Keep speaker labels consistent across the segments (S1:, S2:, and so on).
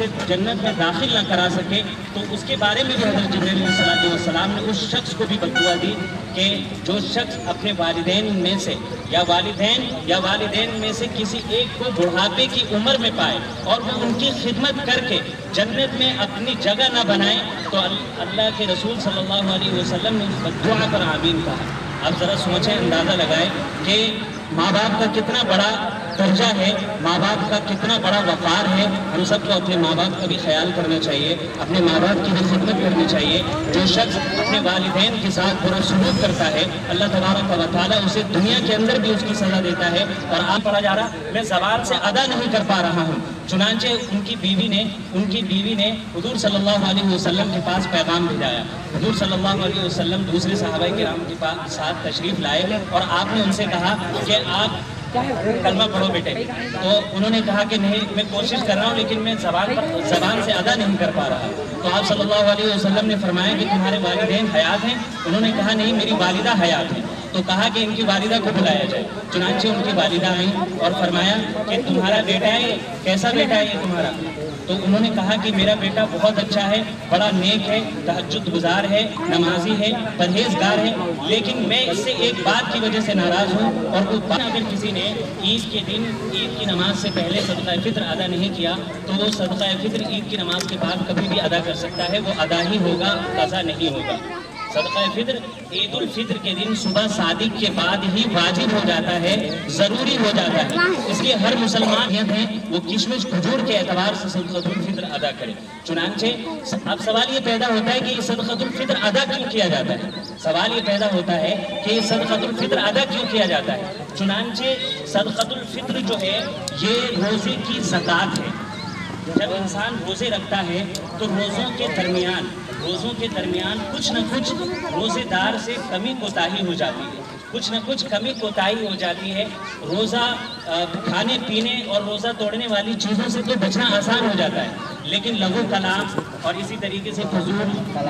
S1: اسے جنت میں داخل نہ کرا سکے، تو اس کے بارے میں بھی حضرت جبرائیل علیہ السلام نے اس شخص کو بھی بددعا دی کہ جو شخص اپنے والدین میں سے یا والدین میں سے کسی ایک کو بڑھاپے کی عمر میں پائے اور وہ ان کی خدمت کر کے جنت میں اپنی جگہ نہ بنائے، تو اللہ کے رسول صلی اللہ علیہ وسلم نے اس بددعا پر آمین کہا۔ اب ذرا سوچیں، اندازہ لگائیں کہ ماں باپ کا کتنا بڑا درجہ ہے، ماں باپ کا کتنا بڑا وقار ہے۔ ہم سب کو اپنے ماں باپ کا بھی خیال کرنا چاہیے، اپنے ماں باپ کی بھی خدمت کرنی چاہیے۔ جو شخص اپنے والدین کے ساتھ برا سلوک کرتا ہے، اللہ تبارک و تعالیٰ اسے دنیا کے اندر بھی اس کی سزا دیتا ہے۔ اور آپ پڑھا جا رہا، میں زبان سے ادا نہیں کر پا رہا ہوں۔ چنانچہ ان کی بیوی نے حضور صلی اللہ علیہ وسلم کے پاس پیغام بھیجایا۔ حضور صلی اللہ علیہ وسلم دوسرے صحابہ کرام کے ساتھ تشریف لائے اور آپ نے ان سے کہا کہ آپ کلمہ پڑھو بیٹے۔ تو انہوں نے کہا کہ نہیں، میں کوشش کر رہا ہوں لیکن میں زبان سے ادا نہیں کر پا رہا۔ تو آپ صلی اللہ علیہ وسلم نے فرمایا کہ تمہارے والدین حیات ہیں؟ انہوں نے کہا نہیں، میری والدہ حیات ہیں۔ تو کہا کہ ان کی والدہ کو بلایا جائے۔ چنانچہ ان کی والدہ آئیں اور فرمایا کہ تمہارا بیٹا ہے، کیسا بیٹا ہے یہ تمہارا؟ تو انہوں نے کہا کہ میرا بیٹا بہت اچھا ہے، بڑا نیک ہے، تہجد گزار ہے، نمازی ہے، پرہیزگار ہے، لیکن میں اس سے ایک بات کی وجہ سے ناراض ہوں، اور وہ بات اگر کسی نے عید کے دن عید کی نماز سے پہلے صدقہ فطر ادا نہیں کیا تو وہ صدقہ فطر عید کی نماز کے بعد کبھی بھی ادا کر سکتا ہے، وہ ادا ہی ہوگا، قضا نہیں ہوگا۔ صدقہ فطر عید الفطر کے دن صبح صادق کے بعد ہی واجب ہو جاتا ہے، ضروری ہو جاتا ہے، اس لیے ہر مسلمان ہیں وہ کشمش کھجور کے اعتبار سے صدقۃ الفطر ادا کرے۔ چنانچہ اب سوال یہ پیدا ہوتا ہے کہ یہ صدقۃ الفطر ادا کیوں کیا جاتا ہے؟ سوال یہ پیدا ہوتا ہے کہ یہ صدقۃ الفطر ادا کیوں کیا جاتا ہے؟ چنانچہ صدقۃ الفطر جو ہے یہ روزے کی زکوٰۃ ہے۔ جب انسان روزے رکھتا ہے تو روزوں کے درمیان کچھ نہ کچھ روزے دار سے کمی کوتاہی ہو جاتی ہے، کچھ نہ کچھ کمی کوتاہی ہو جاتی ہے۔ روزہ کھانے پینے اور روزہ توڑنے والی چیزوں سے تو بچنا آسان ہو جاتا ہے، لیکن لغو کلام اور اسی طریقے سے فضول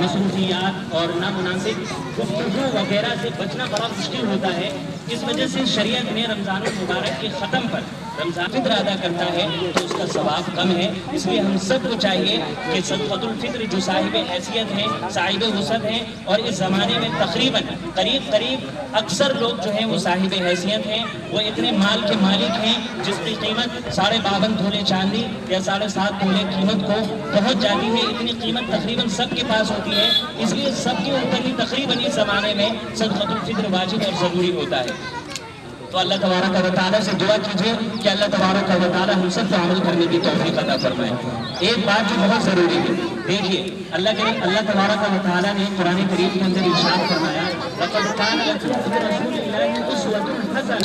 S1: مصروفیات اور نامناسب گفتگو وغیرہ سے بچنا بڑا مشکل ہوتا ہے۔ اس وجہ سے شریعت نے رمضان المبارک کے ختم پر رمضان فطر ادا کرتا ہے تو اس کا ثواب کم ہے، اس لیے ہم سب کو چاہیے کہ صدقۃ الفطر جو صاحب حیثیت ہیں، صاحب وسعت ہیں، اور اس زمانے میں تقریباً قریب اکثر لوگ جو ہیں وہ صاحب حیثیت ہیں، وہ اتنے مال کے مالک ہیں جس کی قیمت 52.5 تولے چاندی یا 7.5 تولے قیمت کو پہنچ جاتی ہے، اتنی قیمت تقریباً سب کے پاس ہوتی ہے، اس لیے سب کے اوپر ہی تقریباً اس زمانے میں صدقۃ الفطر واجب اور ضروری ہوتا ہے۔ تو اللہ تبارک و تعالیٰ سے دعا کیجیے کہ اللہ تبارک و تعالیٰ ہم سب کو عمل کرنے کی توفیق عطا فرمائے۔ ایک بات جو بہت ضروری ہے، دیکھیے اللہ تبارک و تعالیٰ نے قرآن کریم کے اندر ارشاد فرمایا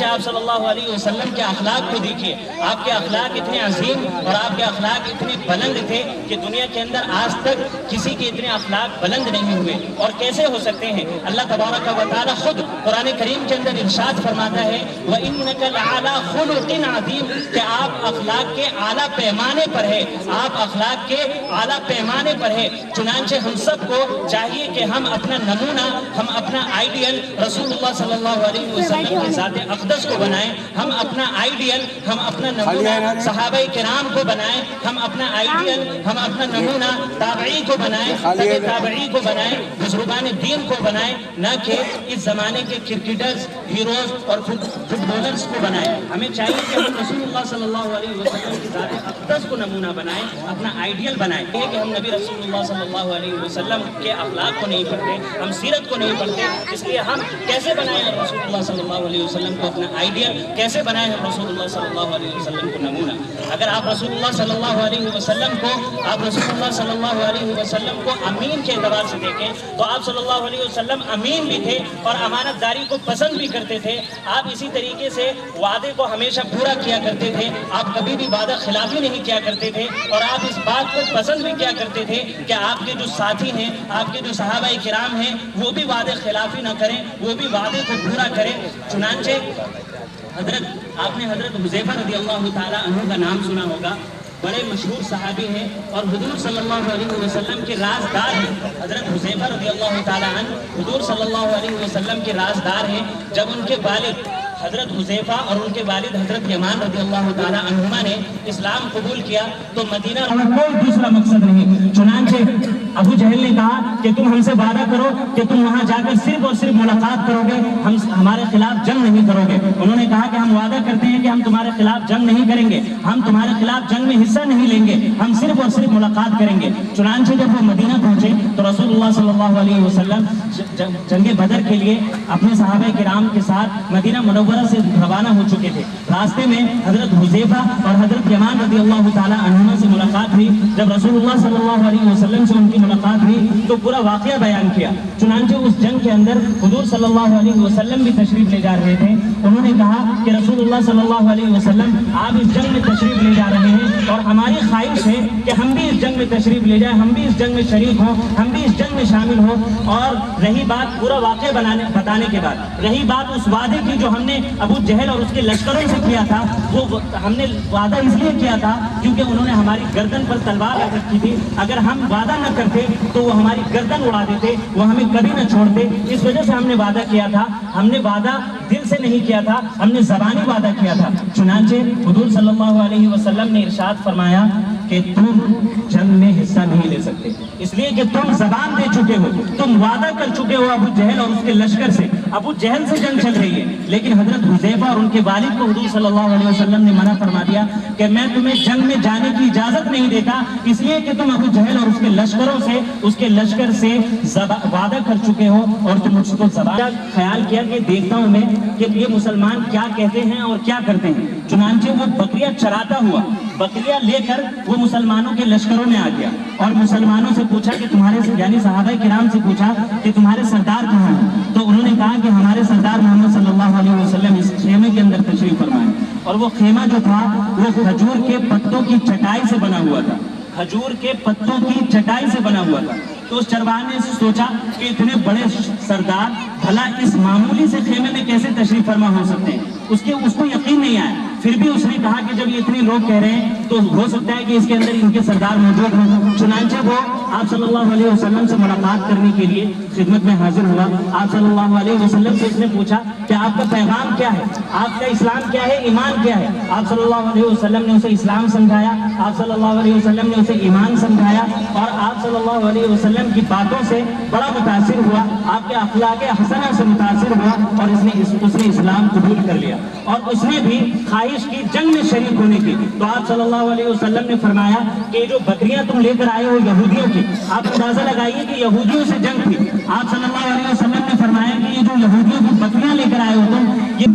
S1: آپ صلی اللہ علیہ وسلم کے اخلاق کو دیکھیے، آپ کے اخلاق اتنے عظیم اور آپ کے اخلاق اتنے بلند تھے کہ دنیا کے اندر آج تک کسی کے اتنے اخلاق بلند نہیں ہوئے، اور کیسے ہو سکتے ہیں؟ اللہ تبارک و تعالیٰ خود قرآن کریم کے اندر ارشاد فرماتا ہے وَإِنَّكَ لَعَلَىٰ خُلُقٍ عَظِيمٍ، کہ آپ اخلاق کے اعلیٰ پیمانے پر ہے، آپ اخلاق کے اعلیٰ پیمانے پر ہے۔ چنانچہ ہم سب کو چاہیے کہ ہم اپنا نمونہ، ہم اپنا آئیڈیل رسول اللہ صلی اللہ علیہ وسلم کی ذات اقدس کو بنائیں، ہم اپنا آئیڈیل، ہم اپنا نمونہ صحابہ کرام کو بنائیں، ہم اپنا آئیڈیل، ہم اپنا نمونہ تابعی کو بنائیں، تابعی کو بنائیں، بزرگان دین کو بنائیں، نہ کہ اس زمانے کے کرکٹرز، ہیروز اور فٹ بالرز کو بنائیں۔ ہمیں چاہیے کہ ہم رسول اللہ صلی اللہ علیہ وسلم کی ذات اقدس کو نمونہ بنائیں، اپنا آئیڈیل بنائیں۔ یہ کہ ہم نبی رسول اللہ صلی اللہ علیہ وسلم کے اخلاق کو نہیں پڑھتے، ہم سیرت کو نہیں پڑھتے، اس لیے ہم کیسے بنائیں رسول اللہ صلی اللہ علیہ وسلم کو اپنا آئیڈیل، کیسے بنائیں ہم رسول اللہ صلی اللہ علیہ وسلم کو نمونہ؟ اگر آپ رسول اللہ صلی اللہ علیہ وسلم کو امین کے اعتبار سے دیکھیں تو آپ صلی اللہ علیہ وسلم امین بھی تھے اور امانت داری کو پسند بھی کرتے تھے۔ آپ اسی طریقے سے وعدے کو ہمیشہ پورا کیا کرتے تھے، آپ کبھی بھی وعدہ خلافی نہیں کیا کرتے تھے، اور آپ اس بات کو پسند بھی کیا کرتے تھے کہ آپ کے جو ساتھی ہیں، آپ کے جو صحابہ کرام ہیں، وہ بھی وعدے خلافی نہ کریں، وہ بھی وعدے کو پورا کریں۔ چنانچہ آپ نے حضرت حذیفہ رضی اللہ تعالیٰ عنہ کا نام سنا ہوگا، بڑے مشہور صحابی ہیں اور حضور صلی اللہ علیہ وسلم کے رازدار ہیں۔ حضرت حذیفہ رضی اللہ تعالیٰ عنہ حضور صلی اللہ علیہ وسلم کے رازدار ہیں۔ جب ان کے والد حضرت حذیفہ اور ان کے والد حضرت یمان رضی اللہ تعالی عنہما نے اسلام قبول کیا تو مدینہ کوئی دوسرا مقصد نہیں. چنانچہ ابو جہل نے کہا کہ تم ہم سے وعدہ کرو کہ تم وہاں جا کر صرف اور صرف ملاقات کرو گے, ہمارے خلاف جنگ نہیں کرو گے. انہوں نے کہا کہ ہم وعدہ کرتے ہیں کہ ہم تمہارے خلاف جنگ نہیں کریں گے, ہم تمہارے خلاف جنگ میں حصہ نہیں لیں گے, ہم صرف اور صرف ملاقات کریں گے. چنانچہ جب وہ مدینہ پہنچے تو رسول اللہ صلی اللہ علیہ وسلم جنگ بدر کے لیے اپنے صحابہ کرام کے ساتھ مدینہ منورہ سے روانہ ہو چکے تھے. راستے میں حضرت حذیفہ اور حضرت یمان رضی اللہ تعالی عنہما سے ملاقات ہوئی. جب رسول اللہ صلی اللہ علیہ وسلم سے ان کی ملاقات ہوئی تو پورا واقعہ بیان کیا. چنانچہ اس جنگ کے اندر حضور صلی اللہ علیہ وسلم بھی تشریف لے جا رہے تھے. انہوں نے کہا کہ رسول اللہ صلی اللہ علیہ وسلم آپ اس جنگ میں تشریف لے جا رہے ہیں اور ہماری خواہش ہے کہ ہم بھی اس جنگ میں تشریف لے جائیں, ہم بھی اس جنگ میں شریک ہوں, ہم بھی اس جنگ میں شامل ہوں. اور رہی بات پورا واقعہ بتانے کے بعد, رہی بات اس وعدے کی جو ہم نے ابو جہل اور اس کے لشکروں سے کیا تھا, وہ ہم نے وعدہ اس لیے کیا تھا کیونکہ انہوں نے ہماری گردن پر تلوار رکھ رکھی تھی. اگر ہم وعدہ نہ کرتے تو وہ ہماری گردن اڑا دیتے, وہ ہمیں کبھی نہ چھوڑتے. اس وجہ سے ہم نے وعدہ کیا تھا. ہم نے وعدہ دل سے نہیں کیا تھا, ہم نے زبانی وعدہ کیا تھا. چنانچہ حضور صلی اللہ علیہ وسلم نے ارشاد فرمایا کہ تم جنگ میں حصہ نہیں لے سکتے, اس لیے کہ تم زبان دے چکے ہو, تم وعدہ کر چکے ہو ابو جہل اور اس کے لشکر سے. ابو جہل سے جنگ چل رہی ہے لیکن حضرت حذیفہ اور ان کے والد کو حضور صلی اللہ علیہ وسلم نے منع فرما دیا کہ میں تمہیں جنگ میں جانے کی اجازت نہیں دیتا, اس لیے کہ تم ابو جہل اور اس کے لشکروں سے, اس کے لشکر سے وعدہ کر چکے ہو اور تم مجھ کو زبان. خیال کیا کہ دیکھتا ہوں میں کہ یہ مسلمان کیا کہتے ہیں اور کیا کرتے ہیں. چنانچہ وہ بکریاں چراتا ہوا بکریاں لے کر وہ مسلمانوں کے لشکروں میں آ گیا اور مسلمانوں سے پوچھا کہ تمہارے, یعنی صحابہ کرام سے پوچھا کہ تمہارے سردار کہاں ہیں. تو انہوں نے کہا کہ ہمارے سردار محمد صلی اللہ علیہ وسلم اس خیمے کے اندر تشریف فرمائے. اور وہ خیمہ جو تھا وہ کھجور کے پتوں کی چٹائی سے بنا ہوا تھا, کھجور کے پتوں کی چٹائی سے بنا ہوا تھا. تو اس چرواہے نے سوچا کہ اتنے بڑے سردار بھلا اس معمولی سے خیمے میں کیسے تشریف فرما ہو سکتے ہیں. اس کو یقین نہیں آیا. پھر بھی اس نے کہا کہ جب یہ اتنے لوگ کہہ رہے ہیں تو ہو سکتا ہے کہ اس کے اندر ان کے سردار موجود ہوں. چنانچہ وہ آپ صلی اللہ علیہ وسلم سے ملاقات کرنے کے لیے خدمت میں حاضر ہوا. آپ صلی اللہ علیہ وسلم سے اس نے پوچھا کہ آپ کا پیغام کیا ہے, آپ کا اسلام کیا ہے, ایمان کیا ہے. آپ صلی اللہ علیہ وسلم نے اسے اسلام سمجھایا, آپ صلی اللہ علیہ وسلم نے اسے ایمان سمجھایا اور آپ صلی اللہ علیہ وسلم کی باتوں سے بڑا متاثر ہوا, آپ کے اخلاق حسنہ سے متاثر ہوا اور اس نے اسلام قبول کر لیا اور اس نے بھی خواہش کی جنگ میں شریک ہونے کی. تو آپ صلی اللہ علیہ وسلم نے فرمایا کہ جو بکریاں تم لے کر آئے ہو یہودیوں کی, آپ اندازہ لگائیے کہ یہودیوں سے جنگ تھی. آپ صلی اللہ علیہ وسلم نے فرمایا کہ یہ جو یہودیوں کی بکریاں لے کر آئے ہو تم, یہ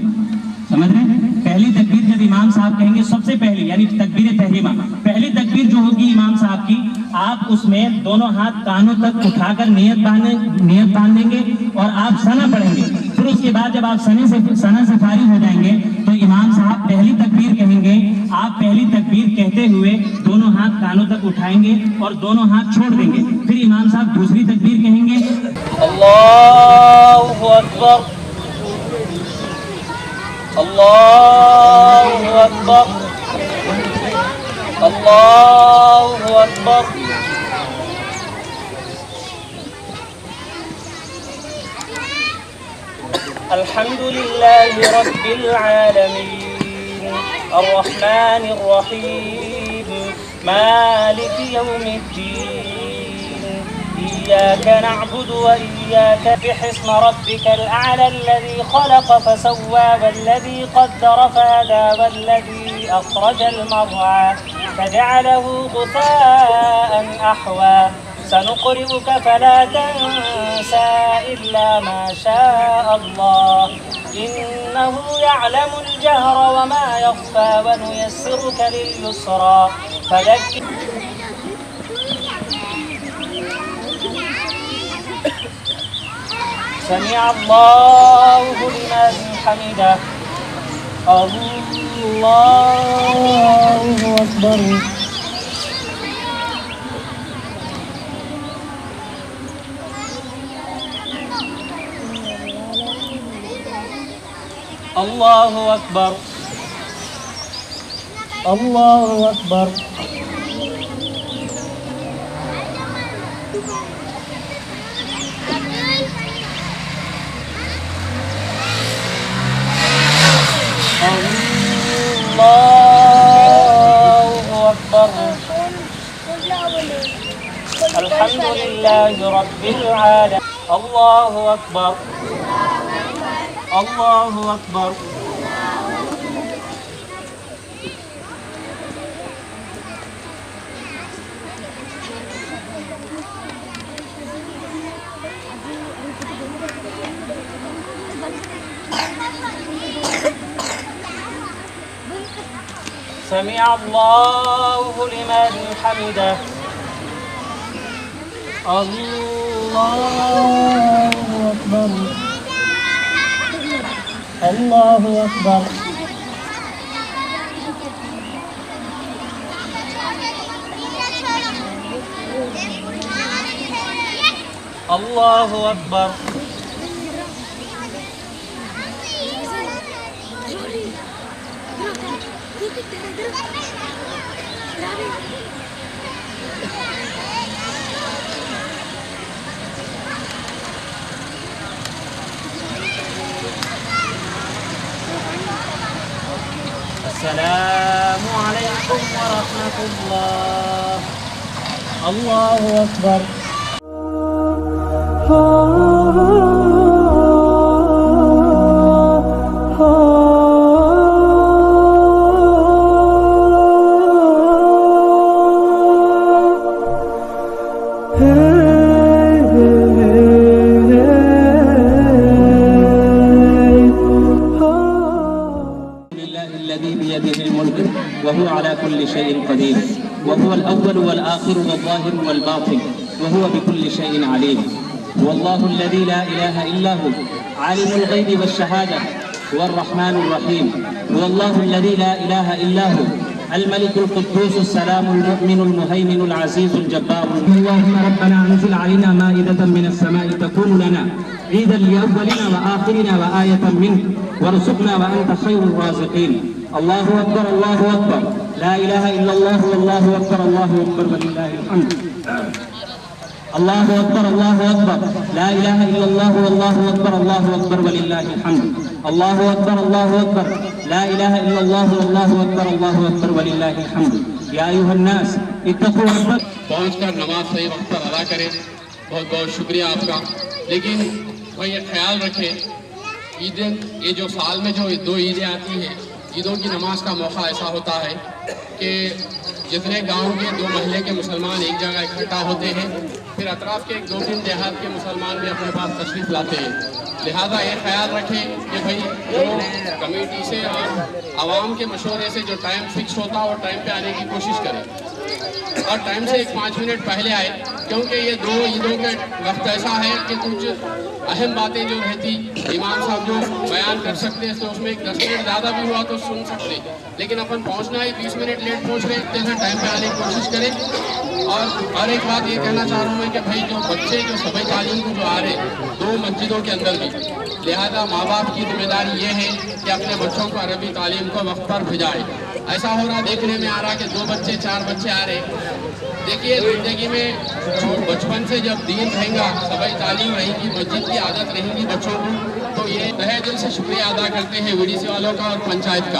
S1: سمجھ رہے ہیں. پہلی تکبیر جب امام صاحب کہیں گے سب سے پہلی, یعنی تکبیر تحریمہ, پہلی تکبیر جو ہوگی امام صاحب کی, آپ اس میں دونوں ہاتھ کانوں تک اٹھا کر نیت باندھ دیں گے اور آپ ثنا پڑھیں گے. پھر اس کے بعد جب آپ ثنا سے فارغ ہو جائیں گے تو امام صاحب پہلی تکبیر کہیں گے. آپ پہلی تکبیر کہتے ہوئے دونوں ہاتھ کانوں تک اٹھائیں گے اور دونوں ہاتھ چھوڑ دیں گے. پھر امام صاحب دوسری تکبیر کہیں گے,
S2: اللہ اکبر اللہ اکبر اللہ اکبر. الحمد لله رب العالمين الرحمن الرحيم مالك يوم الدين إياك نعبد وإياك باسم ربك الأعلى الذي خلق فسوى والذي قدر فهدى والذي أخرج المرعى فجعله غثاء أحوى سنقرئك فلا تنسى إلا ما شاء الله إنه يعلم الجهر وما يخفى ونيسرك لليسرى فذكر. سمع الله لمن حمده الله أكبر. الله أكبر الله أكبر. لله رب العالمين. الله أكبر الله أكبر. سمع الله لمن حمده. الله أكبر الله أكبر. الله أكبر. السلام عليكم ورحمة الله. الله أكبر.
S1: وهو على كل شيء قدير وهو الأول والآخر والظاهر والباطن وهو بكل شيء عليم. هو الله الذي لا إله إلا هو عالم الغيب والشهادة هو الرحمن الرحيم. هو الله الذي لا إله إلا هو الملك القدوس السلام المؤمن المهيمن العزيز الجبار. اللهم ربنا أنزل علينا مائدة من السماء تكون لنا عيدا لأولنا وآخرنا وآية منك وارزقنا وأنت خير الرازقين. الله أكبر الله أكبر لا إله إلا الله والله أكبر الله أكبر ولله الحمد. الله أكبر الله أكبر لا إله إلا الله والله أكبر الله أكبر ولله الحمد. الله أكبر الله أكبر لا إله إلا الله والله أكبر الله أكبر ولله الحمد. يا أيها الناس اتقوا ربكم.
S3: پہنچ کر نماز صحیح وقت پر ادا کریں. بہت بہت شکریہ آپ کا. لیکن وہ یہ خیال رکھیں عیدیں یہ جو سال میں جو دو عیدیں آتی ہیں عیدوں کی نماز کا موقع ایسا ہوتا ہے کہ جتنے گاؤں کے دو محلے کے مسلمان ایک جگہ اکٹھا ہوتے ہیں پھر اطراف کے 2-3 دیہات کے مسلمان بھی اپنے پاس تشریف لاتے ہیں. لہذا یہ خیال رکھیں کہ بھئی جو کمیٹی سے اور عوام کے مشورے سے جو ٹائم فکس ہوتا ہے وہ ٹائم پہ آنے کی کوشش کریں اور ٹائم سے 5 منٹ پہلے آئے کیونکہ یہ دو عیدوں کا وقت ایسا ہے کہ کچھ اہم باتیں جو رہتی امام صاحب جو بیان کر سکتے ہیں تو اس میں 10 منٹ زیادہ بھی ہوا تو سن سکتے لیکن اپن پہنچنا ہی 20 منٹ لیٹ پہنچ رہے اتنے سے ٹائم پہ آنے کی کوشش کریں. اور ایک بات یہ کہنا چاہ رہا ہوں میں کہ بھائی جو بچے جو صبح تعلیم کو جو آ رہے 2 مسجدوں کے اندر بھی لہذا ماں باپ کی ذمہ داری یہ ہے کہ اپنے بچوں کو عربی تعلیم کو وقت پر بھیجائے. ایسا ہو رہا دیکھنے میں آ رہا کہ 2 بچے 4 بچے آ رہے. دیکھیے زندگی میں بچپن سے جب دین رہیں گا صبح تعلیم رہے گی مسجد کی عادت رہے گی بچوں کو تو یہ تہہ دل سے شکریہ ادا کرتے ہیں وی ڈی سی والوں کا اور پنچایت کا.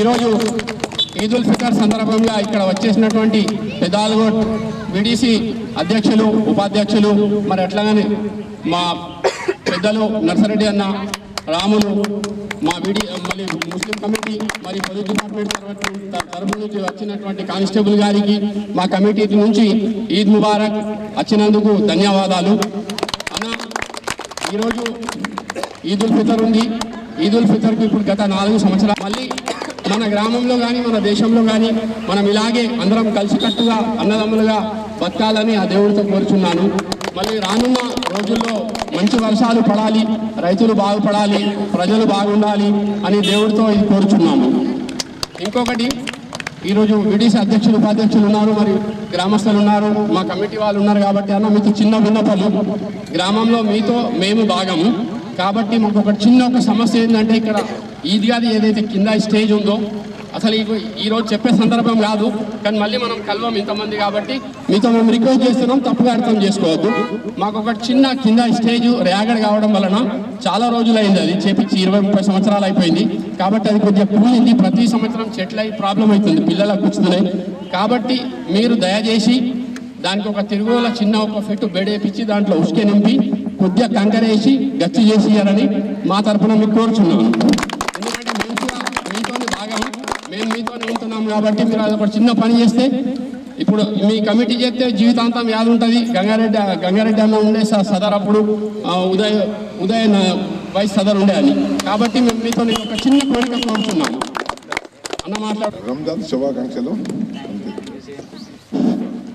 S3: ఈరోజు ఈద్ ఉల్ ఫితర్ సందర్భంగా ఇక్కడ వచ్చేసినటువంటి పెదాలగోట్ విడిసి అధ్యక్షులు, ఉపాధ్యక్షులు, మరి అట్లాగనే మా పెద్దలు నర్సరెడ్డి అన్న, రాములు, మా మళ్ళీ ముస్లిం కమిటీ మరి పోలీస్ డిపార్ట్మెంట్ తరఫు నుంచి వచ్చినటువంటి కానిస్టేబుల్ గారికి, మా కమిటీ నుంచి ఈద్ ముబారక్ వచ్చినందుకు ధన్యవాదాలు అన్న. ఈరోజు ఈద్ ఉల్ ఫితర్ ఉంది. ఈద్ ఉల్ ఫితర్కి ఇప్పుడు గత 4 సంవత్సరాలు మళ్ళీ మన గ్రామంలో కానీ మన దేశంలో కానీ మనం ఇలాగే అందరం కలిసికట్టుగా అన్నదమ్ములుగా బతకాలని ఆ దేవుడితో కోరుచున్నాను. మళ్ళీ రానున్న రోజుల్లో మంచి వర్షాలు పడాలి, రైతులు బాగుపడాలి, ప్రజలు బాగుండాలి అని దేవుడితో ఇది కోరుచున్నాము. ఇంకొకటి, ఈరోజు విడిసి అధ్యక్షులు, ఉపాధ్యక్షులు ఉన్నారు, మరి గ్రామస్తులు ఉన్నారు, మా కమిటీ వాళ్ళు ఉన్నారు. కాబట్టి అన్న మీతో చిన్న విన్నపము, గ్రామంలో మీతో మేము భాగము కాబట్టి మాకు ఒక చిన్న సమస్య ఏంటంటే, ఇక్కడ ఈద్గాది ఏదైతే కింద స్టేజ్ ఉందో అసలు ఈరోజు చెప్పే సందర్భం కాదు, కానీ మళ్ళీ మనం కలవం ఇంతమంది కాబట్టి మీతో మేము రిక్వెస్ట్ చేస్తున్నాం, తప్పుగా అర్థం చేసుకోవద్దు. మాకు ఒక చిన్న కింద స్టేజ్ రేగడి కావడం వలన చాలా రోజులైంది, అది చేపించి 20-30 సంవత్సరాలు అయిపోయింది. కాబట్టి అది కొద్దిగా కూలింది. ప్రతి సంవత్సరం చెట్లు అయి ప్రాబ్లం అవుతుంది, పిల్లలకు కూర్చున్నాయి. కాబట్టి మీరు దయచేసి దానికి ఒక తిరుగుల చిన్న ఒక ఫెట్టు బెడేపించి దాంట్లో ఉసుకే నింపి కొద్దిగా కంకరేసి గచ్చి చేసి ఇవ్వాలని మా తరఫున మీకు కోరుచున్నాను. ఎందుకంటే మేము కూడా మీతోనే భాగం, మేము మీతోనే ఉంటున్నాం కాబట్టి మీరు అది ఒక చిన్న పని చేస్తే, ఇప్పుడు మీ కమిటీ చేస్తే జీవితాంతం యాద ఉంటుంది. గంగారెడ్డి అన్న ఉండే సదర్, అప్పుడు ఉదయ వైస్ సదర్ ఉండే అని. కాబట్టి మేము మీతో ఒక చిన్న కోరిక కోరుచున్నాము అన్న. మాట్లాడు.
S4: రంజాన్ శుభాకాంక్షలు.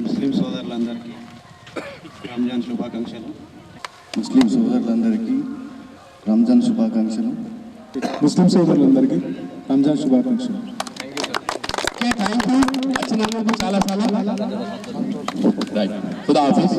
S5: ముస్లిం సోదరులందరికీ రంజాన్ శుభాకాంక్షలు.
S6: ముస్లిం సోదరులందరికీ రంజాన్ శుభాకాంక్షలు.
S4: ముస్లిం సోదరులందరికీ రంజాన్ శుభాకాంక్షలు.
S3: Thank you. వచ్చినందుకు చాలా రైట్. ఖుదా హాఫీజ్.